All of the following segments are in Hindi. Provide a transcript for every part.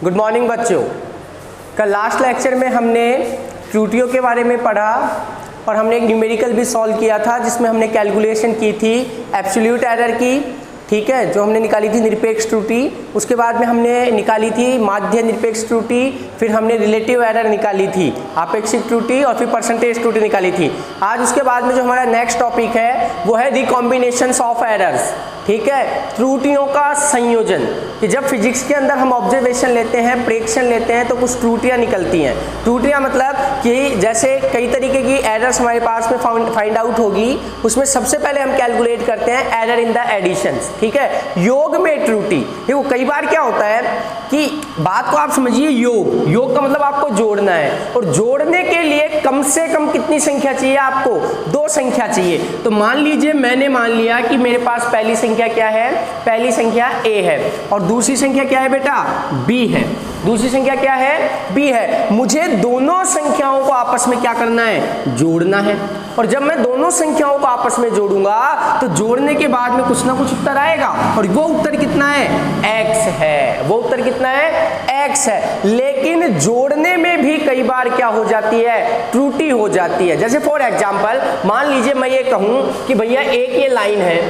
गुड मॉर्निंग बच्चों। कल लास्ट लेक्चर में हमने त्रुटियों के बारे में पढ़ा और हमने एक न्यूमेरिकल भी सॉल्व किया था जिसमें हमने कैलकुलेशन की थी एब्सोल्यूट एरर की, ठीक है, जो हमने निकाली थी निरपेक्ष त्रुटि। उसके बाद में हमने निकाली थी माध्य निरपेक्ष त्रुटि, फिर हमने रिलेटिव एरर निकाली थी, आपेक्षिक त्रुटि और फिर परसेंटेज त्रुटि निकाली थी। आज उसके बाद में जो हमारा नेक्स्ट टॉपिक है वो है रिकॉम्बिनेशंस ऑफ एरर्स, ठीक है, त्रुटियों का संयोजन। कि जब फिजिक्स के अंदर हम ऑब्जर्वेशन लेते हैं, प्रेक्षण लेते हैं, तो कुछ त्रुटियां निकलती हैं। त्रुटियां मतलब कि जैसे कई तरीके की एरर्स हमारे पास में फाइंड आउट होगी, उसमें सबसे पहले हम कैलकुलेट करते हैं एरर इन द एडिशंस, ठीक है, योग में त्रुटि। देखो कई बार क्या होता है कि बात को आप समझिए, योग का मतलब आपको जोड़ना है, और जोड़ने के लिए कम से कम कितनी संख्या चाहिए आपको? 2 संख्या चाहिए। तो मान लीजिए मैंने मान लिया कि मेरे पास पहली संख्या क्या है? पहली संख्या a है और दूसरी संख्या क्या है बेटा? b है। दूसरी संख्या क्या है? b है। मुझे दोनों संख्याओं को आपस में क्या करना है? जोड़ना है। और जब मैं दोनों संख्याओं को आपस में जोड़ूंगा तो जोड़ने के बाद में कुछ ना कुछ उत्तर आएगा, और वो उत्तर कितना है? x है। वो उत्तर कितना है? x है। लेकिन जोड़ने में भी कई बार क्या हो जाती है? त्रुटि हो जाती है। जैसे फॉर एग्जांपल मान लीजिए मैं ये कहूं कि भैया एक ये लाइन है,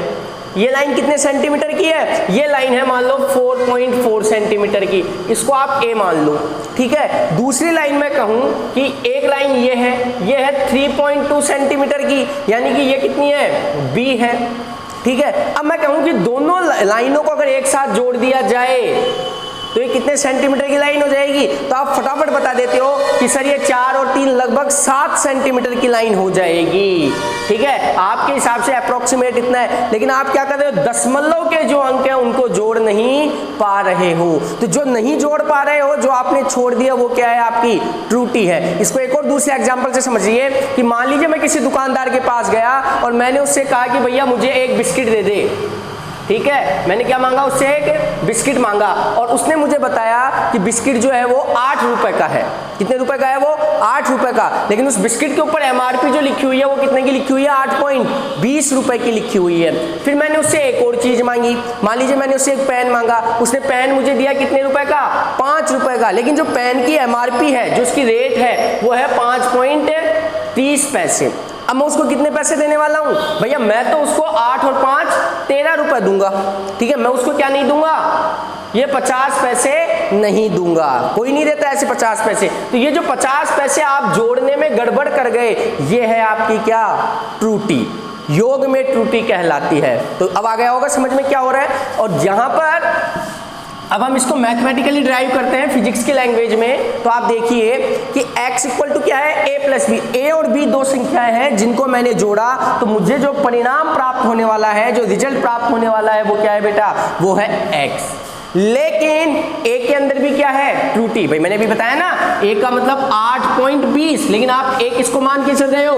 ये लाइन कितने सेंटीमीटर की है? ये लाइन है मान लो 4.4 सेंटीमीटर की, इसको आप a मान लो, ठीक है। दूसरी लाइन में कहूं कि एक लाइन ये है 3.2 सेंटीमीटर की, यानी कि ये कितनी है? b है, ठीक है। अब मैं कहूं कि दोनों लाइनों को अगर एक साथ जोड़ दिया जाए तो ये कितने सेंटीमीटर की लाइन हो जाएगी? तो आप फटाफट बता देते हो कि सर ये 4 और 3 लगभग 7 सेंटीमीटर की लाइन हो जाएगी, ठीक है। आपके हिसाब से अप्रोक्सीमेट इतना है, लेकिन आप क्या कर रहे हो? दशमलव के जो अंक है उनको जोड़ नहीं पा रहे हो। तो जो नहीं जोड़ पा रहे हो, जो आपने छोड़ दिया, वो क्या है? आपकी त्रुटि है। इसको एक और दूसरे एग्जाम्पल से समझिए कि मान लीजिए मैं किसी दुकानदार के पास गया और मैंने उससे कहा कि भैया मुझे एक बिस्किट दे दे, ठीक है। मैंने क्या मांगा? उससे एक बिस्किट मांगा, और उसने मुझे बताया कि बिस्किट जो है वो 8 रुपए का है। कितने रुपए का है वो? 8 रुपए का। लेकिन उस बिस्किट के ऊपर MRP जो लिखी हुई है वो कितने की लिखी हुई है? 8.20 रुपए की लिखी हुई है। फिर मैंने उससे एक और चीज मांगी, मान लीजिए मैंने उससे एक पेन मांगा, उसने पेन मुझे दिया कितने रुपए का? 5 रुपए का। लेकिन जो पेन की MRP है, जो उसकी रेट है, वो है 5.30 पैसे। अब मैं उसको कितने पैसे देने वाला हूं? भैया मैं तो उसको 8 और 5 13 रुपए दूंगा, ठीक है। मैं उसको क्या नहीं दूंगा? ये 50 पैसे नहीं दूंगा। कोई नहीं देता ऐसे 50 पैसे। तो ये जो 50 पैसे आप जोड़ने में गड़बड़ कर गए, ये है आपकी क्या? त्रुटि। योग में त्रुटि कहलाती है। तो अब आ गया होगा समझ में क्या हो रहा है। और यहां पर अब हम इसको मैथमेटिकली ड्राइव करते हैं फिजिक्स की लैंग्वेज में। तो आप देखिए कि x इक्वल टू क्या है? a plus b. a और b 2 संख्याएं हैं जिनको मैंने जोड़ा, तो मुझे जो परिणाम प्राप्त होने वाला है, जो रिजल्ट प्राप्त होने वाला है, वो क्या है बेटा? वो है x। लेकिन a के अंदर भी क्या है? त्रुटि। भाई मैंने भी बताया ना, a का मतलब 8.20, लेकिन आप a किसको मान के चल रहे हो?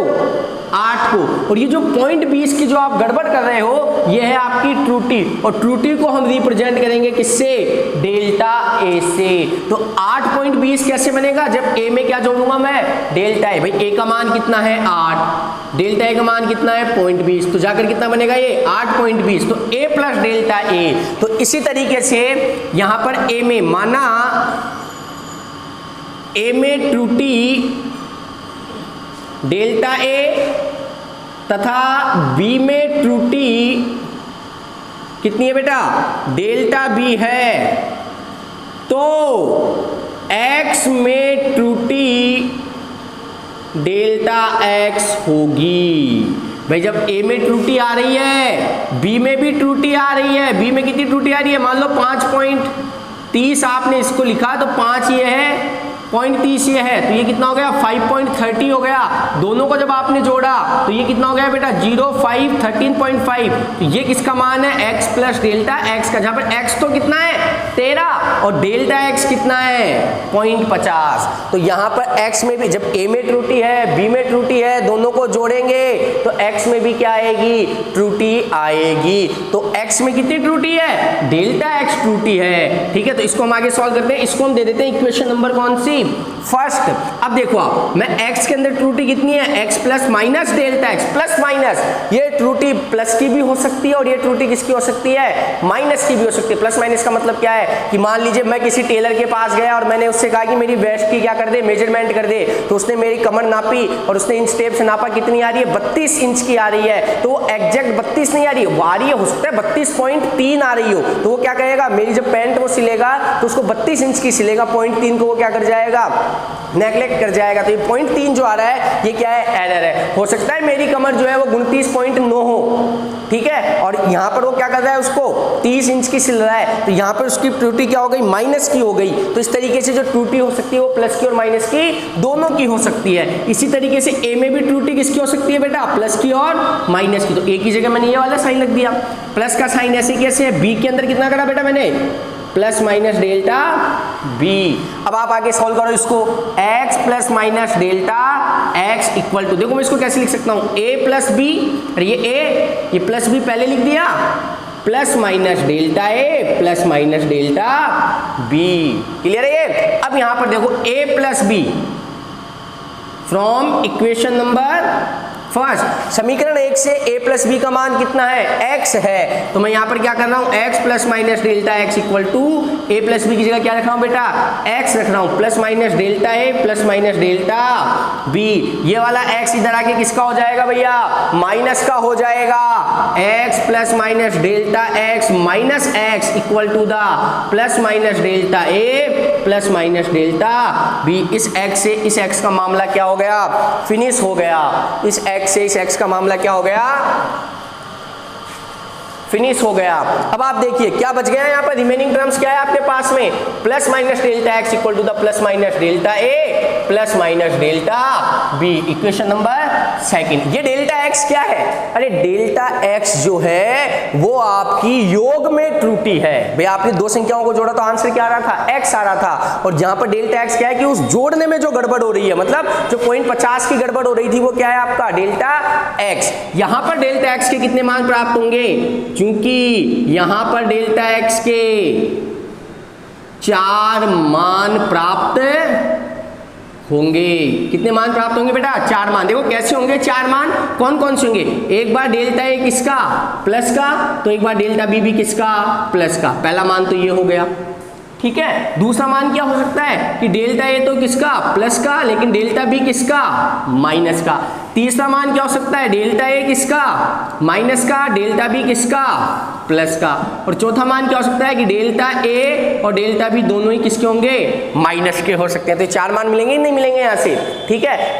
8 को। और ये जो 0.20 की जो आप गड़बड़ कर रहे हो, ये है आपकी त्रुटि। और त्रुटि को हम रिप्रेजेंट करेंगे किससे? डेल्टा a से। तो 8.20 कैसे बनेगा? जब a में क्या जोड़ूंगा मैं? Delta a। भाई a का मान कितना है? 8। डेल्टा a का मान कितना है? 0.20। तो जाकर कितना बनेगा ये? 8.20। तो a प्लस डेल्टा a। तो इसी तरीके से यहां पर a में माना, a में त्रुटि डेल्टा a तथा b में त्रुटि कितनी है बेटा? डेल्टा b है। तो x में त्रुटि डेल्टा x होगी। भाई जब a में त्रुटि आ रही है, b में भी त्रुटि आ रही है। b में कितनी त्रुटि आ रही है? मान लो 5.30 आपने इसको लिखा, तो 5 ये है, 0.30 ये है, तो ये कितना हो गया? 5.30 हो गया। दोनों को जब आपने जोड़ा तो ये कितना हो गया बेटा? 0.5 13.5। तो ये किसका मान है? x प्लस डेल्टा x का, जहां पर x तो कितना है? 13, और डेल्टा x कितना है? 0.50। तो यहाँ पर x में भी, जब a में त्रुटि है, b में त्रुटि है, दोनों को जोड़ेंगे तो x में भी क्या आएगी? त्रुटि आएगी। तो x में कितनी त्रुटि है? डेल्टा x त्रुटि है, ठीक है। तो इसको हम आगे सॉल्व करते हैं। इसको हम दे देते हैं इक्वेशन नंबर कौन सी? फर्स्ट। अब देखो आप, मैं x के अंदर त्रुटि कितनी है? x plus minus delta x plus minus, ये त्रुटि प्लस की भी हो सकती है और ये त्रुटि किसकी हो सकती है? माइनस की भी हो सकती है। प्लस माइनस का मतलब क्या है कि मान लीजिए मैं किसी टेलर के पास गया और मैंने उससे कहा कि मेरी वेस्ट की क्या कर दे, मेजरमेंट कर दे, तो उसने मेरी कमर नापी और उसने इंच टेप से नापा, कितनी आ रही है, 32 इंच की आ रही है। तो वो एग्जैक्ट 32 नहीं आ रही है, वो आ रही है, हो सकता है 32.3 आ रही हो, तो वो क्या कहेगा, मेरी जब पैंट वो सिलेगा तो उसको 32 इंच की सिलेगा, 0.3 को वो क्या कर जाएगा, नेगलेक्ट कर जाएगा। तो ये 0.3 जो आ रहा है ये क्या है, एरर है। हो सकता है मेरी कमर जो है वो 29.9 हो, ठीक है, और यहाँ पर वो क्या कर रहा है, उसको 30 इंच की सिल रहा है, तो यहाँ पर उसकी त्रुटि क्या हो गई, माइनस की हो गई। तो इस तरीके से जो त्रुटि हो सकती है वो प्लस की और माइनस की दोनों की हो सकती है। इसी तरीके से ए में भी त्रुटि किसकी हो सकती है बेटा, प्लस की और माइनस की। तो ए की जगह मैंने ये वाला साइन लग दिया, प्लस का साइन ऐसे कैसे है, बी के अंदर कितना करा बेटा मैंने, प्लस माइनस डेल्टा बी। अब आप आगे सॉल्व करो इसको, x plus minus delta x equal to, देखो मैं इसको कैसे लिख सकता हूं, a प्लस बी, ये a, ये प्लस बी पहले लिख दिया, plus minus delta A plus minus delta B. Clear है ये। अब यहां पर देखो a plus B from equation number first, समीकरण 1 से a प्लस बी का मान कितना है, x है, तो मैं यहां पर क्या कर रहा हूं, x plus minus delta x equal to a plus b की जगह क्या रख रहा हूं बेटा, x रख रहा हूं, plus minus delta a plus minus delta b। ये वाला x इधर आके किसका हो जाएगा भैया, माइनस का हो जाएगा, x plus minus delta x minus x equal to the plus minus delta a plus minus delta b। इस x से इस x का मामला क्या हो गया, फिनिश हो गया। इस x से इस x का मामला क्या हो गया, फिनिश हो गया। अब आप देखिए क्या बच गया यहाँ पर, रिमेनिंग टर्म्स क्या है आपके पास में, plus minus delta x equal to the plus minus delta a plus minus delta b, equation number second. ये डेल्टा x क्या है, अरे डेल्टा x जो है वो आपकी योग में त्रुटि है। भैया आपने दो संख्याओं को जोड़ा तो आंसर क्या आ रहा था, x आ रहा था, और जहां पर डेल्टा x क्या है कि उस जोड़ने में जो गड़बड़ हो रही है, मतलब जो 0.50 की गड़बड़ हो रही थी वो क्या है आपका डेल्टा x। यहां पर डेल्टा x के कितने मान प्राप्त होंगे, क्योंकि यहां पर डेल्टा x के 4 मान प्राप्त होंगे। कितने मान प्राप्त होंगे बेटा, 4 मान। देखो कैसे होंगे 4 मान, कौन कौन से होंगे, एक बार डेल्टा ए किसका, प्लस का, तो एक बार डेल्टा बी भी किसका, प्लस का। पहला मान तो ये हो गया, ठीक है। दूसरा मान क्या हो सकता है कि डेल्टा ए तो किसका, प्लस का, लेकिन डेल्टा बी किसका, माइनस का। तीसरा मान क्या हो सकता है, डेल्टा ए किसका, माइनस का, डेल्टा बी किसका, प्लस का। और चौथा मान क्या हो सकता है कि डेल्टा ए और डेल्टा बी दोनों ही किसके होंगे, माइनस के हो सकते हैं। तो 4 मान मिलेंगे नहीं मिलेंगे यहाँ से, ठीक है।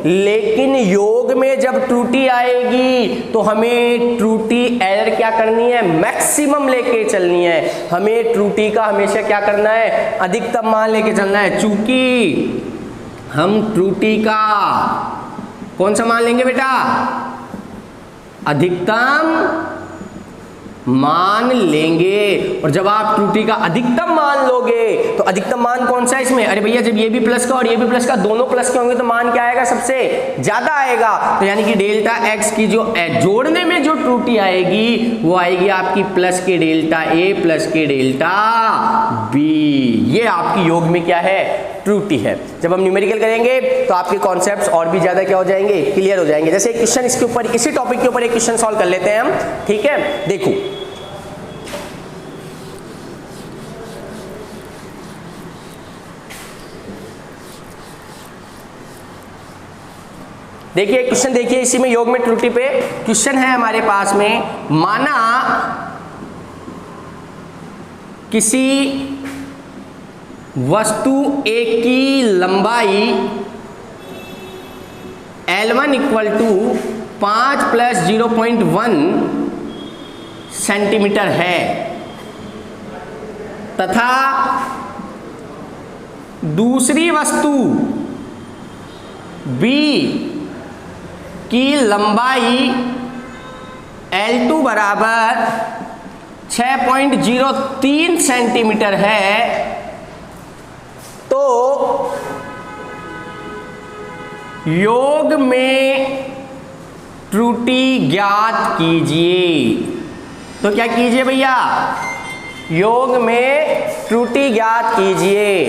लेकिन योग में जब त्रुटि आएगी तो हमें त्रुटि एरर क्या करनी है, मैक्सिमम लेके चलनी है। हमें त्रुटि का हमेशा क्या करना है, अधिकतम मान लेके चलना है। चूंकि हम त्रुटि का कौन सा मान लेंगे बेटा, अधिकतम मान लेंगे। और जब आप त्रुटि का अधिकतम मान लोगे तो अधिकतम मान कौन सा है इसमें, अरे भैया जब ये भी प्लस का और ये भी प्लस का, दोनों प्लस के होंगे तो मान क्या आएगा, सबसे ज्यादा आएगा। तो यानी कि डेल्टा x की जो जोड़ने में जो त्रुटि आएगी वो आएगी आपकी प्लस के डेल्टा a प्लस के डेल्टा b। ये आपकी योग में क्या है, त्रुटि है। जब हम न्यूमेरिकल करेंगे तो आपके कॉन्सेप्ट्स और भी ज्यादा क्या हो जाएंगे, क्लियर हो जाएंगे। जैसे एक क्वेश्चन इसके ऊपर, इसी टॉपिक के ऊपर एक क्वेश्चन सॉल्व कर लेते हैं हम, ठीक है। देखो देखिए क्वेश्चन, देखिए इसी में योग में त्रुटि पे क्वेश्चन है हमारे पास में। माना किसी वस्तु A की लंबाई L1 इक्वल टू 5 + 0.1 सेंटीमीटर है तथा दूसरी वस्तु B की लंबाई L2 बराबर 6.03 सेंटीमीटर है, तो योग में त्रुटि ज्ञात कीजिए। तो क्या कीजिए भैया, योग में त्रुटि ज्ञात कीजिए।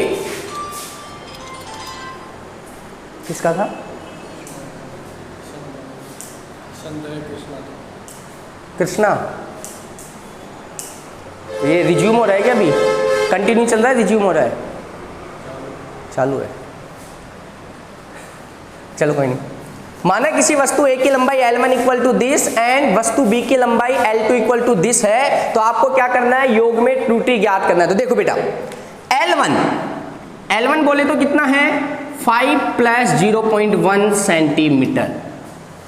किसका था, कृष्णा। ये रिज्यूम हो रहा है क्या अभी? कंटिन्यू चल रहा है, रिज्यूम हो रहा है? चालू है, चलो कोई नहीं। माना किसी वस्तु A की लंबाई L1 equal to this and वस्तु B की लंबाई L2 इक्वल टू दिस है, तो आपको क्या करना है, योग में त्रुटि ज्ञात करना है। तो देखो बेटा, L1 बोले तो कितना है, 5 + 0.1 सेंटीमीटर,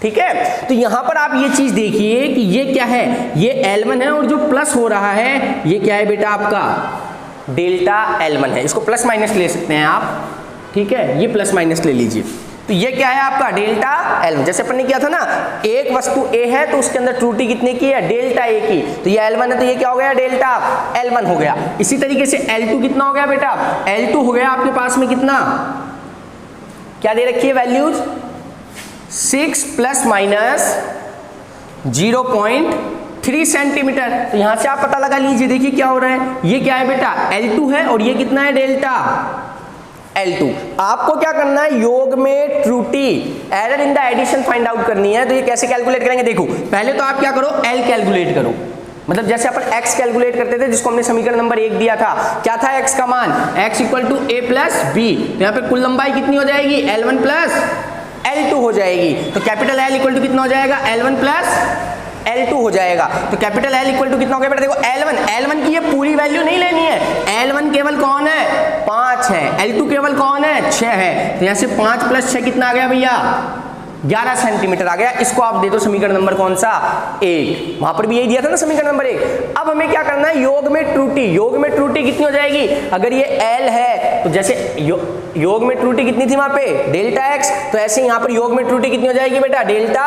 ठीक है। तो यहां पर आप ये चीज देखिए कि ये क्या है, ये L1 है और जो प्लस हो रहा है ये क्या है बेटा, आपका डेल्टा L1 है। इसको प्लस माइनस ले सकते हैं आप, ठीक है, ये प्लस माइनस ले लीजिए। तो ये क्या है आपका डेल्टा L1। जैसे अपन ने किया था ना, एक वस्तु A है तो उसके अंदर त्रुटि कितने की है, डेल्टा A की, तो ये L1 है तो ये क्या हो गया, डेल्टा L1 हो गया। इसी तरीके से L2 कितना हो गया बेटा, L2 हो गया आपके पास में कितना, क्या दे रखी है वैल्यूज, 6 ± 0.3 सेंटीमीटर। तो यहां से आप पता लगा लीजिए, देखिए क्या हो रहा है, ये क्या है बेटा L2 है और ये कितना है, डेल्टा L2। आपको क्या करना है, योग में त्रुटि, error in the addition find out करनी है। तो ये कैसे कैलकुलेट करेंगे, देखो पहले तो आप क्या करो, L कैलकुलेट करो, मतलब जैसे अपन x कैलकुलेट करते थे जिसको हमने समीकरण नंबर 1 दिया था, क्या था x का मान, x equal to a plus b। तो यहाँ पे कुल लंबाई कितनी हो जाएगी, L1 प्लस L2 हो जाएगी। तो कैपिटल L इक्वल टू कितना हो जाएगा, L1 प्लस L2 हो जाएगा। तो कैपिटल L इक्वल टू कितना हो गया बेटा, देखो L1 की ये पूरी वैल्यू नहीं लेनी है, L1 केवल कौन है, 5 है, L2 केवल कौन है, 6 है। तो यहाँ से 5 + 6 कितना आ गया भैया, 11 सेंटीमीटर आ गया। इसको आप दे दो समीकरण नंबर कौन सा, 1, वहां पर भी यही दिया था ना समीकरण नंबर 1। अब हमें क्या करना है, योग में त्रुटि, योग में त्रुटि कितनी हो जाएगी, अगर ये L है तो जैसे योग में त्रुटि कितनी थी वहां पे, डेल्टा x, तो ऐसे यहाँ पर योग में त्रुटि कितनी हो जाएगी बेटा, डेल्टा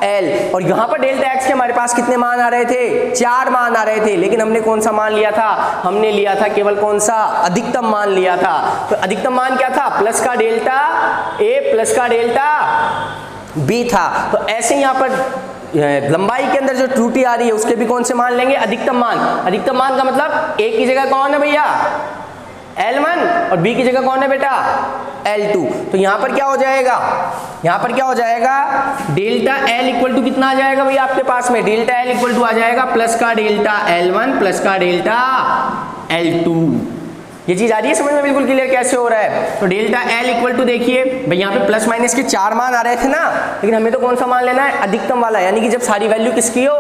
L। और यहाँ पर डेल्टा x के हमारे पास कितने मान आ रहे थे, 4 मान आ रहे थे, लेकिन हमने कौन सा मान लिया था, हमने लिया था केवल कौन सा, अधिकतम मान लिया था। तो अधिकतम मान क्या था, प्लस का डेल्टा A प्लस का डेल्टा B था। तो ऐसे यहाँ पर लंबाई के अंदर जो त्रुटि आ रही है उसके भी कौन से मान लेंगे, अधिकतम मान। अधिकतम मान का मतलब A की जगह कौन है भैया, L1, और B की जगह कौन है बेटा, L2। तो यहाँ पर क्या हो जाएगा, यहाँ पर क्या हो जाएगा, डेल्टा L इक्वल टू कितना आ जाएगा भैया आपके पास में, डेल्टा L इक्वल टू आ जाएगा प्लस का डेल्टा L1 प्लस का डेल्टा L2। ये चीज आ रही है समझ में, बिल्कुल क्लियर कैसे हो रहा है। तो डेल्टा L इक्वल टू देखिए भाई, यहाँ पे प्लस माइनस के 4 मान आ रहे थे ना, लेकिन हमें तो कौन सा मान लेना है, अधिकतम वाला, यानी कि जब सारी वैल्यू किसकी हो,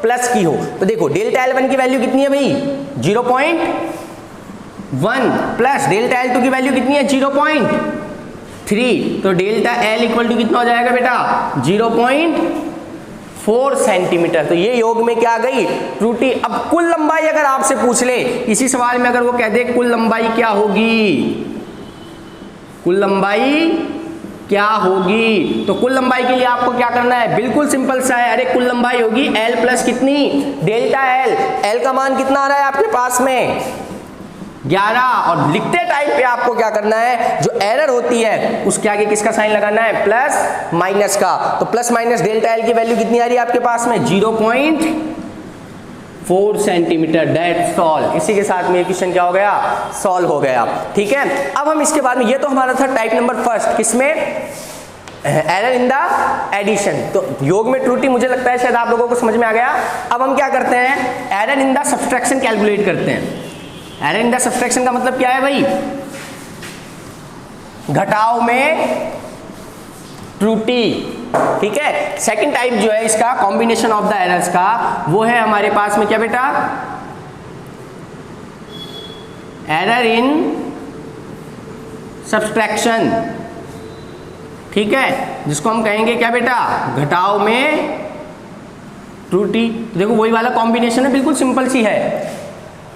प्लस की हो। तो देखो डेल्टा L1 की वैल्यू कितनी है भाई, 0.1 प्लस डेल्टा L2 की वैल्यू कितनी है, 0.3। तो डेल्टा L इक्वल टू कितना हो जाएगा बेटा, 0.4 सेंटीमीटर। तो ये योग में क्या आ गई, त्रुटि। अब कुल लंबाई अगर आपसे पूछ ले इसी सवाल में, अगर वो कह दे कुल लंबाई क्या होगी, कुल लंबाई क्या होगी, तो कुल लंबाई के लिए आपको क्या करना है, बिल्कुल सिंपल सा है। अरे कुल लंबाई होगी L प्लस कितनी, डेल्टा L। L का मान कितना आ रहा है आपके पास में, 11। और लिखते टाइम पे आपको क्या करना है, जो एरर होती है उसके आगे किसका साइन लगाना है, प्लस माइनस का। तो प्लस माइनस डेल्टा L की वैल्यू कितनी आ रही है आपके पास में, 0.4 सेंटीमीटर। That's all. इसी के साथ में ये क्वेश्चन क्या हो गया, सॉल्व हो गया। ठीक है, अब हम इसके बाद में, ये तो हमारा था टाइप नंबर फर्स्ट, किसमें, एरर इन द एडिशन। तो योग में त्रुटि मुझे लगता है शायद आप लोगों को समझ में आ गया। अब हम क्या करते हैं, error in the subtraction calculate करते हैं। एरर इन द सब्सट्रैक्शन का मतलब क्या है भाई, घटाव में त्रुटि। ठीक है, सेकंड टाइप जो है इसका कॉम्बिनेशन ऑफ द एरर्स का, वो है हमारे पास में क्या बेटा, एरर इन सब्सट्रैक्शन। ठीक है, जिसको हम कहेंगे क्या बेटा, घटाव में त्रुटि। तो देखो वही वाला कॉम्बिनेशन है, बिल्कुल सिंपल सी है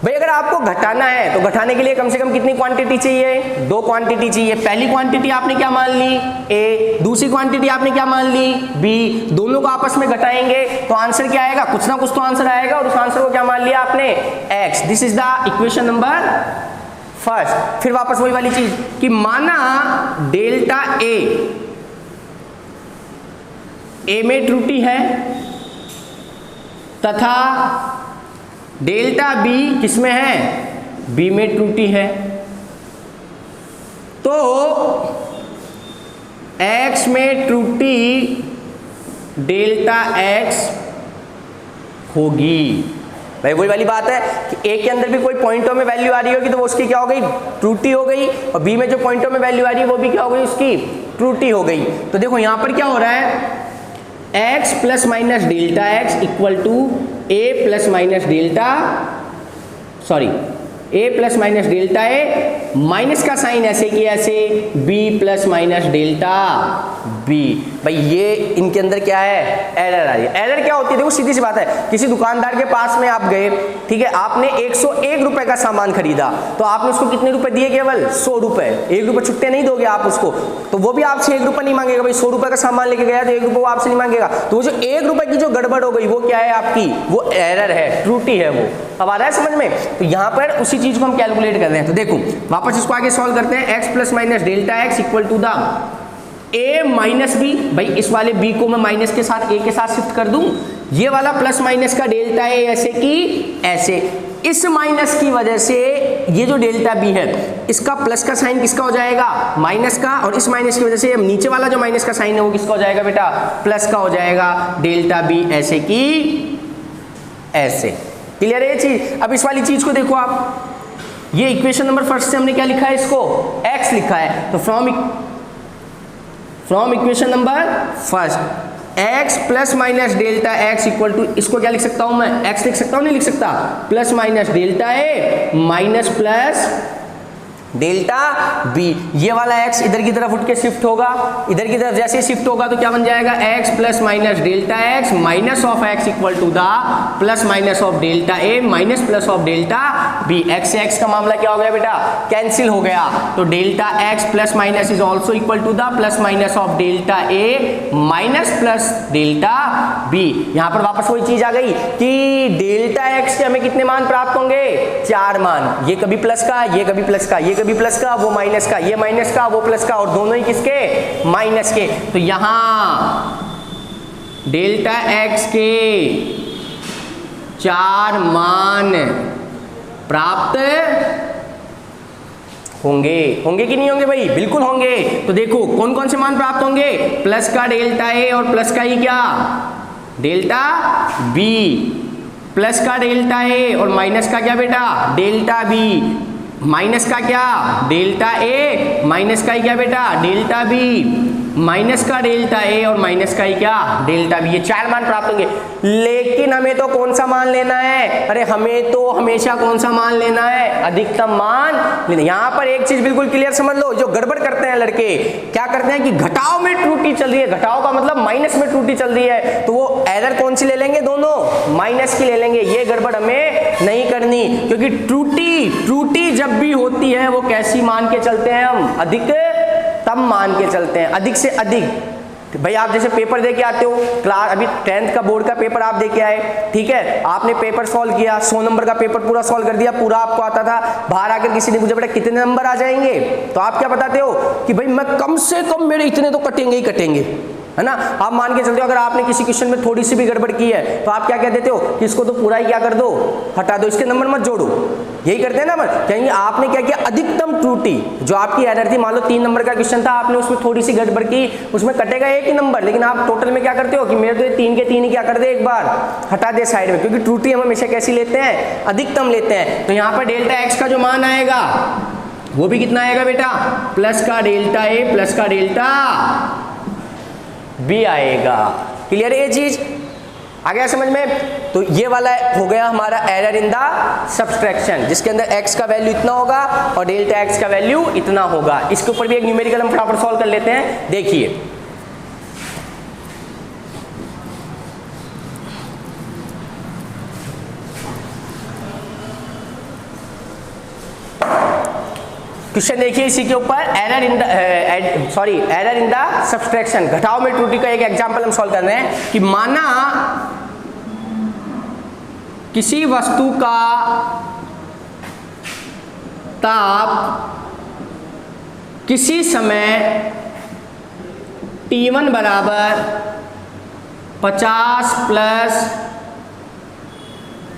भाई। अगर आपको घटाना है तो घटाने के लिए कम से कम कितनी क्वांटिटी चाहिए, 2 क्वांटिटी चाहिए। पहली क्वांटिटी आपने क्या मान ली, A, दूसरी क्वांटिटी आपने क्या मान ली, B। दोनों को आपस में घटाएंगे तो आंसर क्या आएगा, कुछ ना कुछ तो आंसर आएगा, और उस आंसर को क्या मान लिया आपने, X। This is the equation number first. फिर वापस वही वाली चीज कि माना डेल्टा A में त्रुटि है तथा डेल्टा B किसमें है, B में त्रुटि है, तो X में त्रुटि डेल्टा X होगी। भाई वही वाली बात है कि ए के अंदर भी कोई पॉइंटों में वैल्यू आ रही होगी तो वो उसकी क्या हो गई, ट्रूटी हो गई, और बी में जो पॉइंटों में वैल्यू आ रही है वो भी क्या हो गई, उसकी ट्रूटी हो गई। तो देखो यहाँ पर क्या हो रहा है, x plus minus delta x equal to a plus minus delta, sorry a plus minus delta a, minus का साइन ऐसे कि ऐसे b plus minus delta b। भाई ये इनके अंदर क्या है, एरर आ रही है। एरर क्या होती है, देखो सीधी सी बात है, किसी दुकानदार के पास में आप गए, ठीक है, आपने 101 रुपए का सामान खरीदा, तो आपने उसको कितने रुपए दिए, केवल 100 रुपए, 1 रुपए छुट्टे नहीं दोगे आप उसको, तो वो भी आपसे 1 रुपए नहीं मांगेगा। भाई 100 रुपए का सामान लेके गया तो 1 रुपए वो आपसे नहीं मांगेगा। तो वो जो 1 रुपए की जो गड़बड़ हो गई वो क्या है आपकी, वो एरर है, त्रुटि है वो। अब आ रहा है समझ में? तो यहाँ पर उसी चीज को हम कैलकुलेट कर रहे हैं। तो देखो वापस इसको आगे सॉल्व करते हैं। x plus minus delta x equal to the a minus b, भाई इस वाले b को मैं माइनस के साथ a के साथ शिफ्ट कर दूं, ये वाला प्लस माइनस का डेल्टा a ऐसे की ऐसे, इस माइनस की वजह से ये जो डेल्टा b है इसका प्लस का साइन किसका हो जाएगा, माइनस का, और इस माइनस की वजह से नीचे वाला जो माइनस का साइन है वो किसका हो जाएगा बेटा, प्लस का हो जाएगा, डेल्टा b ऐसे की ऐसे। क्लियर है ये चीज? अब इस वाली चीज को देखो आप, ये इक्वेशन नंबर फर्स्ट से हमने क्या लिखा है, इसको x लिखा है। तो from equation number first x plus minus delta x equal to, इसको क्या लिख सकता हूं मैं, x लिख सकता हूं, नहीं लिख सकता, plus minus delta a minus plus delta b। ये वाला x इधर की तरफ उठ के शिफ्ट होगा, इधर की तरफ जैसे शिफ्ट होगा तो क्या बन जाएगा, x plus minus delta x minus of x equal to the plus minus of delta a minus plus of delta b। x से x का मामला क्या हो गया बेटा, कैंसिल हो गया। तो delta x plus minus is also equal to the plus minus of delta a minus plus delta b। यहाँ पर वापस वही चीज आ गई कि डेल्टा x के हमें कितने मान प्राप्त होंगे, 4 मान, ये कभी प्लस का, ये कभी प्लस का, ये कभी प्लस का, वो माइनस का, ये माइनस का, वो प्लस का, और दोनों ही किसके, माइनस के। तो यहां डेल्टा x के 4 मान प्राप्त होंगे, होंगे कि नहीं होंगे भाई, बिल्कुल होंगे। तो देखो कौन कौन से मान प्राप्त होंगे, प्लस का डेल्टा a और प्लस का ही क्या, डेल्टा b, प्लस का डेल्टा a और माइनस का क्या बेटा, डेल्टा b, माइनस का क्या, डेल्टा a, माइनस का ही क्या बेटा, डेल्टा b, माइनस का डेल्टा a और माइनस का ही क्या, डेल्टा b। ये 4 मान प्राप्त होंगे। लेकिन हमें तो कौन सा मान लेना है, अरे हमें तो हमेशा कौन सा मान लेना है, अधिकतम मान लेना। यहाँ पर एक चीज बिल्कुल क्लियर समझ लो, जो गड़बड़ करते हैं लड़के, क्या करते हैं कि घटाव में त्रुटि चल रही है, घटाव का मतलब माइनस में त्रुटि चल रही है, तो वो एरर कौन सी ले लेंगे, दोनों माइनस की ले लेंगे। ये गड़बड़ हमें नहीं करनी, क्योंकि त्रुटि जब भी होती है वो कैसी मान के चलते हैं, हम अधिकतम मान के चलते हैं, अधिक से अधिक। भाई आप जैसे पेपर दे के आते हो, क्लास अभी 10th का बोर्ड का पेपर आप दे के आए, ठीक है, आपने पेपर सॉल्व किया, 100 नंबर का पेपर पूरा सॉल्व कर दिया, पूरा आपको आता था, बाहर आकर किसी ने पूछा बेटा कितने नंबर आ जाएंगे, तो आप क्या बताते हो कि भाई मैं कम से कम मेरे इतने तो कटेंगे ही कटेंगे, है ना। आप मान के चलते हो अगर आपने किसी क्वेश्चन में थोड़ी सी भी गड़बड़ की है तो आप क्या कह देते हो कि इसको तो पूरा ही क्या कर दो, हटा दो, इसके नंबर मत जोड़ो, यही करते हैं ना। कहेंगे आपने क्या किया, अधिकतम त्रुटि जो आपकी एरर थी, मान लो 3 नंबर का क्वेश्चन था, आपने उसमें थोड़ी सी गड़बड़ की, उसमें कटेगा 1 ही नंबर, लेकिन आप टोटल में क्या करते हो कि मेरे तो 3 के 3 ही क्या कर दे, एक बार हटा दे साइड में, क्योंकि त्रुटि हम हमेशा कैसी लेते हैं, अधिकतम लेते हैं। तो यहाँ पर डेल्टा एक्स का जो मान आएगा वो भी कितना आएगा बेटा, प्लस का डेल्टा ए प्लस का डेल्टा बी आएगा। क्लियर है ये चीज, आ गया समझ में? तो ये वाला हो गया हमारा एरर इन द सब्सट्रैक्शन, जिसके अंदर x का वैल्यू इतना होगा और डेल्टा x का वैल्यू इतना होगा। इसके ऊपर भी एक न्यूमेरिकल हम फटाफट सॉल्व कर लेते हैं। देखिए क्वेश्चन देखिए इसी के ऊपर, एरर इन द सब्सट्रैक्शन, घटाव में त्रुटि का एक एग्जांपल हम सॉल्व कर रहे हैं कि माना किसी वस्तु का ताप किसी समय T1 बराबर 50 प्लस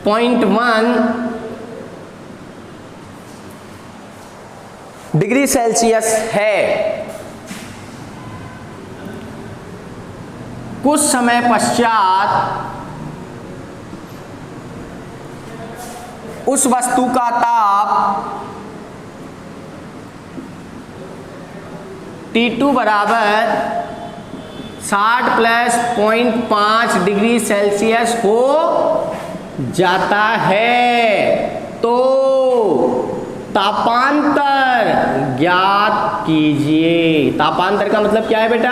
0.1 डिग्री सेल्सियस है, कुछ समय पश्चात उस वस्तु का ताप T2 बराबर 60 प्लस 0.5 डिग्री सेल्सियस हो जाता है, तो तापांतर ज्ञात कीजिए। तापांतर का मतलब क्या है बेटा?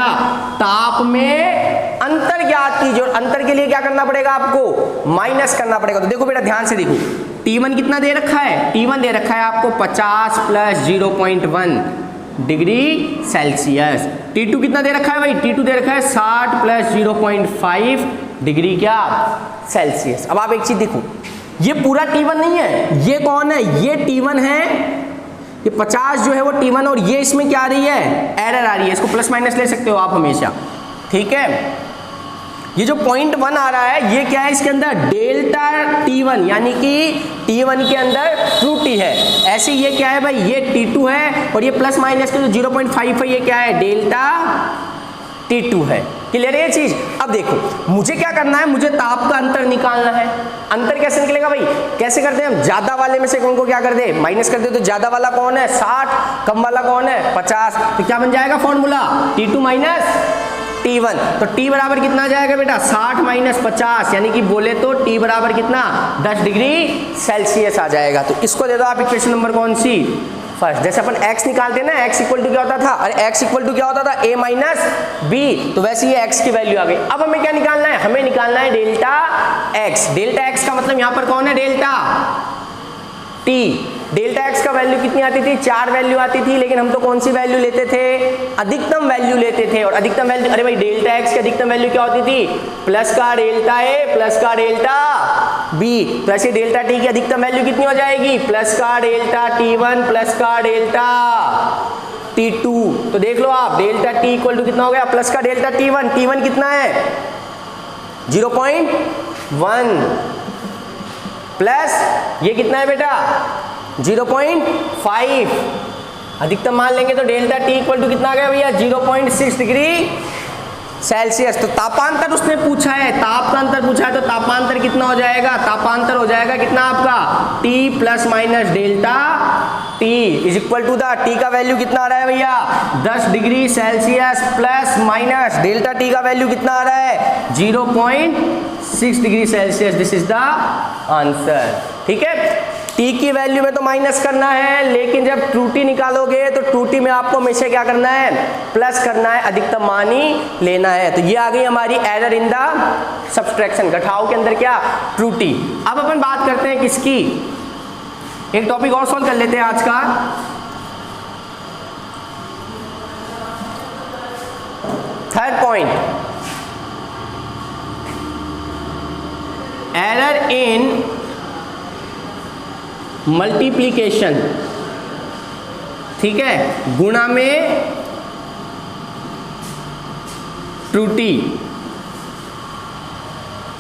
ताप में अंतर ज्ञात कीजिए, और अंतर के लिए क्या करना पड़ेगा आपको? माइनस करना पड़ेगा। तो देखो बेटा ध्यान से देखो, T1 कितना दे रखा है? T1 दे रखा है आपको 50 प्लस 0.1 डिग्री सेल्सियस। T2 कितना दे रखा है भाई? T2 दे रखा है 60 प्लस 0.5 डिग्री क्या सेल्सियस। अब आप एक चीज देखो, ये पूरा T1 नहीं है, ये कौन है? ये T1 है, ये 50 जो है वो T1, और ये इसमें क्या आ रही है? एरर आ रही है। इसको प्लस माइनस ले सकते हो आप हमेशा, ठीक है। ये जो 0.1 आ रहा है ये क्या है? इसके अंदर डेल्टा T1, यानी कि T1 के अंदर त्रुटि है। ऐसे ये क्या है भाई? ये T2 है, और ये प्लस माइनस के जो 0.5 है ये क्या है? डेल्टा T2 है। क्लियर है ये चीज? अब देखो मुझे क्या करना है, मुझे ताप का अंतर निकालना है। अंतर कैसे निकलेगा भाई? कैसे करते हैं हम? ज्यादा वाले में से कौन को क्या कर दे? माइनस कर दे। तो ज्यादा वाला कौन है? 60, कम वाला कौन है? 50। तो क्या बन जाएगा फॉर्मूला? T2 minus T1। तो T बराबर कितना आ जाएगा बेटा? 60 माइनस 50, यानी कि बोले तो T बराबर कितना? 10 डिग्री सेल्सियस आ जाएगा। तो इसको दे दो आप इक्वेशन नंबर कौन सी? फर्स्ट। जैसे अपन x निकालते हैं ना, x इक्वल टू क्या होता था? अरे x इक्वल टू क्या होता था? a minus b। तो वैसे ये x की वैल्यू आ गई। अब हमें क्या निकालना है? हमें निकालना है डेल्टा x। डेल्टा x का मतलब यहाँ पर कौन है? Delta t। डेल्टा x का वैल्यू कितनी आती थी? 4 वैल्यू आती थी, लेकिन हम तो कौन सी वैल्यू लेते थे? अधिकतम वैल्यू लेते थे। और अधिकतम वैल्यू, अरे भाई डेल्टा x की अधिकतम वैल्यू क्या होती थी? प्लस का डेल्टा a प्लस का डेल्टा b। तो ऐसे डेल्टा t की अधिकतम वैल्यू कितनी हो जाएगी? प्लस का डेल्टा T1 प्लस का डेल्टा T2। तो देख लो आप, डेल्टा t इक्वल टू कितना हो गया? प्लस का डेल्टा T1। T1 कितना है? 0.1 प्लस ये कितना है बेटा? 0.5। अधिकतम मान लेंगे तो डेल्टा t इक्वल टू कितना आ गया भैया? 0.6 डिग्री सेल्सियस। तो तापांतर उसने पूछा है, ताप का अंतर पूछा है, तो तापांतर कितना हो जाएगा? तापांतर हो जाएगा कितना आपका? T plus minus delta T is equal to the T का वैल्यू कितना आ रहा है भैया? 10 degree Celsius plus minus delta T का वैल्यू कितना आ रहा है? 0.6 degree Celsius. This is the answer, ठीक है। T की वैल्यू में तो माइनस करना है, लेकिन जब त्रुटि निकालोगे तो त्रुटि में आपको हमेशा क्या करना है? प्लस करना है, अधिकतम मान ही लेना है। तो ये आ गई हमारी एरर इन द सब्सट्रैक्शन, घटाव के अंदर क्या? त्रुटि। अब अपन बात करते हैं किसकी? एक टॉपिक और सॉल्व कर लेते हैं आज का। Third point, error in multiplication, ठीक है, गुणा में त्रुटि,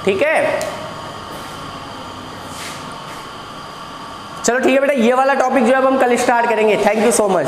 ठीक है। चलो ठीक है बेटा, ये वाला टॉपिक जो है अब हम कल स्टार्ट करेंगे। Thank you so much.